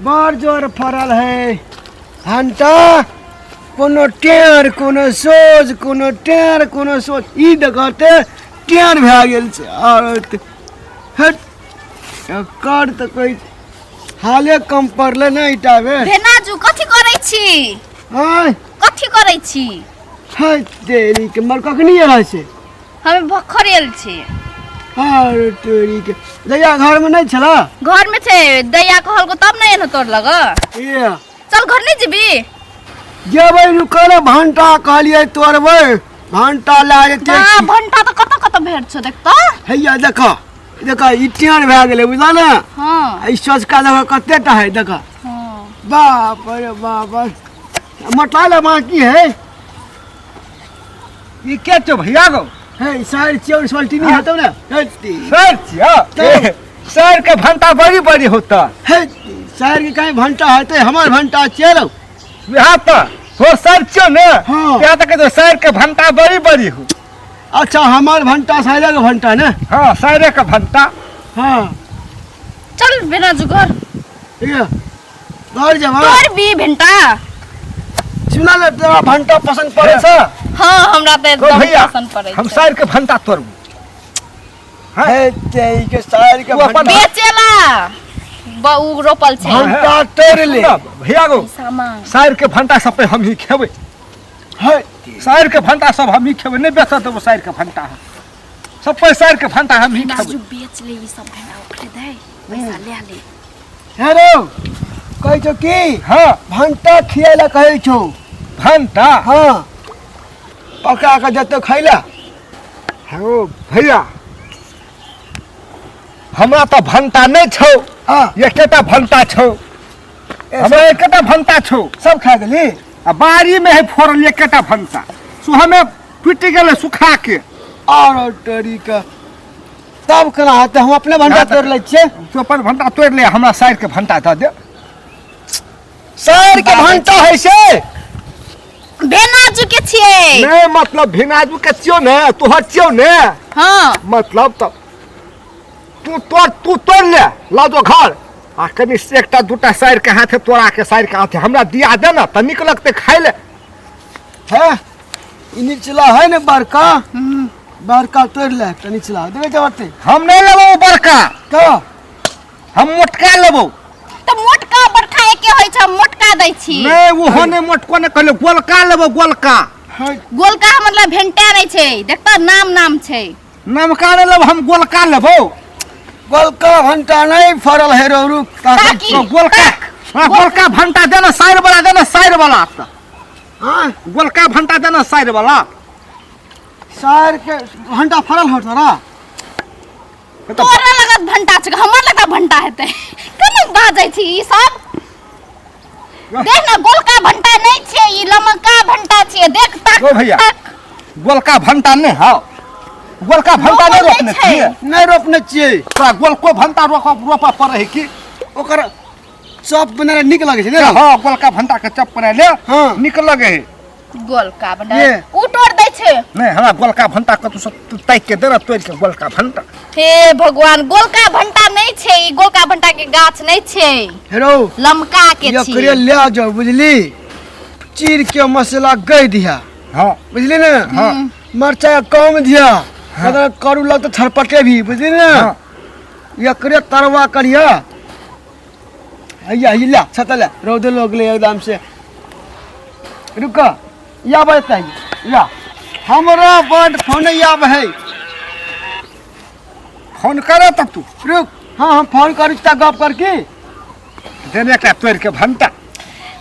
बड़ जोर फरल है भंटा कोनो टेर कोनो सोज कोनो टेर कोनो सोज ई देखते टेर भए गेल छै और हट कर त कोई हाले कम पड़ले नै इटाबे भेनाजू कथि करै छी हाय कथि करै छी हाय तेरी के मर कखनी रहै छै हमें भखरेल छी अरे तेरी के दैया घर में नहीं छला घर में छे दैया कहल को तब नहीं तोड़ लग ये चल घर नहीं जीबी जेबै रुकल भंटा कहलिए तोड़बै भंटा लागे ते हां भंटा तो कत भेट छ देख त हैया देखा देखा इटियान भए गेलै बुझला ना हां ई सोचका देखा कतेटा है देखा हां बाप रे बाप मटाला बाकी है ये क्या तो भैया गो है साइड चौर सोल्टी नहीं हटो ना सर क्या सर के भंटा बड़ी बड़ी होता है शहर के कहीं भंटा है तो हमार भंटा चलो यहाँ पर हो सर क्यों न हाँ। क्या तक तो सर के भंटा बड़ी बड़ी हो अच्छा हमार भंटा साइड का भंटा ना हाँ सर का भंटा हाँ चल भेनाजू घर ये घर जमा तोर भी भेंटा सुना ले तेरा भंटा पसंद पड़े छ हां हमरा त तो एकदम भैया पसंद पड़े हम सर के भंटा तोड़बू है तेरी के शहर के तू अपन भंटा बेचेला बहु रोपल छे भंटा तोड़ ले भैया गो सामान सर के भंटा सब पे हम ही खेबे है सर के भंटा सब हम ही खेबे नहीं बेचत वो सर के भंटा सब पे सर के भंटा हम ही भेनाजू खेबे बेच ले ई सब भेना ओकरे दे पैसा ले ले हेलो कहि छो की हाँ भंटा खियाला कहि छो भंटा हाँ पका के जतो खैला हो भैया हमरा तो भंटा नहीं छौ हाँ एकेटा भंटा छौ हमरा एकेटा भंटा छौ सब खा गेली आ बाड़ी में है फोड़ल एकेटा भंटा सुहा में पिट गेले सुखा के और तेरी का तब कना है हम अपने भंटा तोड़ ले छे तो पर भंटा तोड़ ले हमरा साइड के भंटा दे दे शहर के भंटा है से भेनाजू के छिए नहीं मतलब भिनाजू के छियो ने तू हटियो ने हां मतलब तब तू तोड़ ले ला दो घर आ कनी से एकटा दूटा साइड के हाथे तोड़ा के साइड के हाथे हमरा दिया दे ना त निक लगते खाइ ले है ई निचला है ने बड़का बड़का तोड़ ले तो निचला देवे जबते हम नहीं लेबो बड़का तो हम मोटका लेबो त मोटका बड़का एके होय छ मोटका दै छी नहीं वो होने मोटको ने कहले गोलका लेबो गोलका है गोलका मतलब भेंटा नहीं छे देखता नाम छे नमका ने लेबो हम गोलका लेबो गोलका भंटा नहीं फरल है रो रुक काकी तो गोलका हाँ, गोलका भंटा देना साइड वाला देना साइड वाला हां गोलका भंटा देना साइड वाला शहर के भंटा फरल हो तोरा तोरा लगत भंटा छ हमर लगता भंटा हेते कने बाजै छी ई सब देख ना गोलका भंटा नहीं छे ई लमका भंटा छे देख तक ओ भैया गोलका भंटा नहीं हां गोलका भंटा नहीं रोपने छिए नहीं रोपने छिए तोरा गोलको भंटा रोपा पड़े है कि ओकर चॉप बनाले निक लागे छै ने हाँ गोलका भंटा के चप बना ले हाँ। निक लगे है गोलका भंटा ये। उ तोड़ दै छे नहीं हमरा गोलका भंटा के तू ताक के दे रहा तोड़ के गोलका भंटा हे भगवान गोलका भंटा नहीं छे ई गोलका भंटा के गाछ नहीं छे हेरो लमका के ये छी करे ले जाओ बुझली चीर के मसाला गई दिया हाँ बुझली ना हाँ मरचा कम दिया अगर करू लग तो छरपटे भी बुझली ना हाँ। ये करे तरवा करिया या हिला छतले रोदे लोग ले एकदम से रुका या बताई या हमरा बड फोन याब है फोन करे तब तू रुक हाँ हम फोन करू ता गप करके देने का तोड़ के भंटा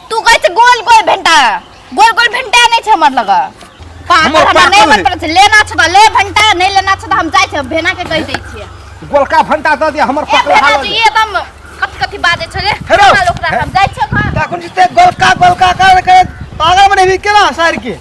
तू कहै छै गोल गोल भेंटा नहीं छे हमर लगा पागल हमर हमरा नहीं पागल मन पड़े छै लेना छ त ले भंटा नहीं लेना छ त हम जाय छै भेना के कहि दै छियै गोलका भंटा दे दिया हमर ए पकड़ भेना हाल जी एकदम कथि बाजे छ रे हेरो। लोकरा हम जाय छै घर ताकुन जिते गोलका गोलका कर के पागल बने भी केना सार के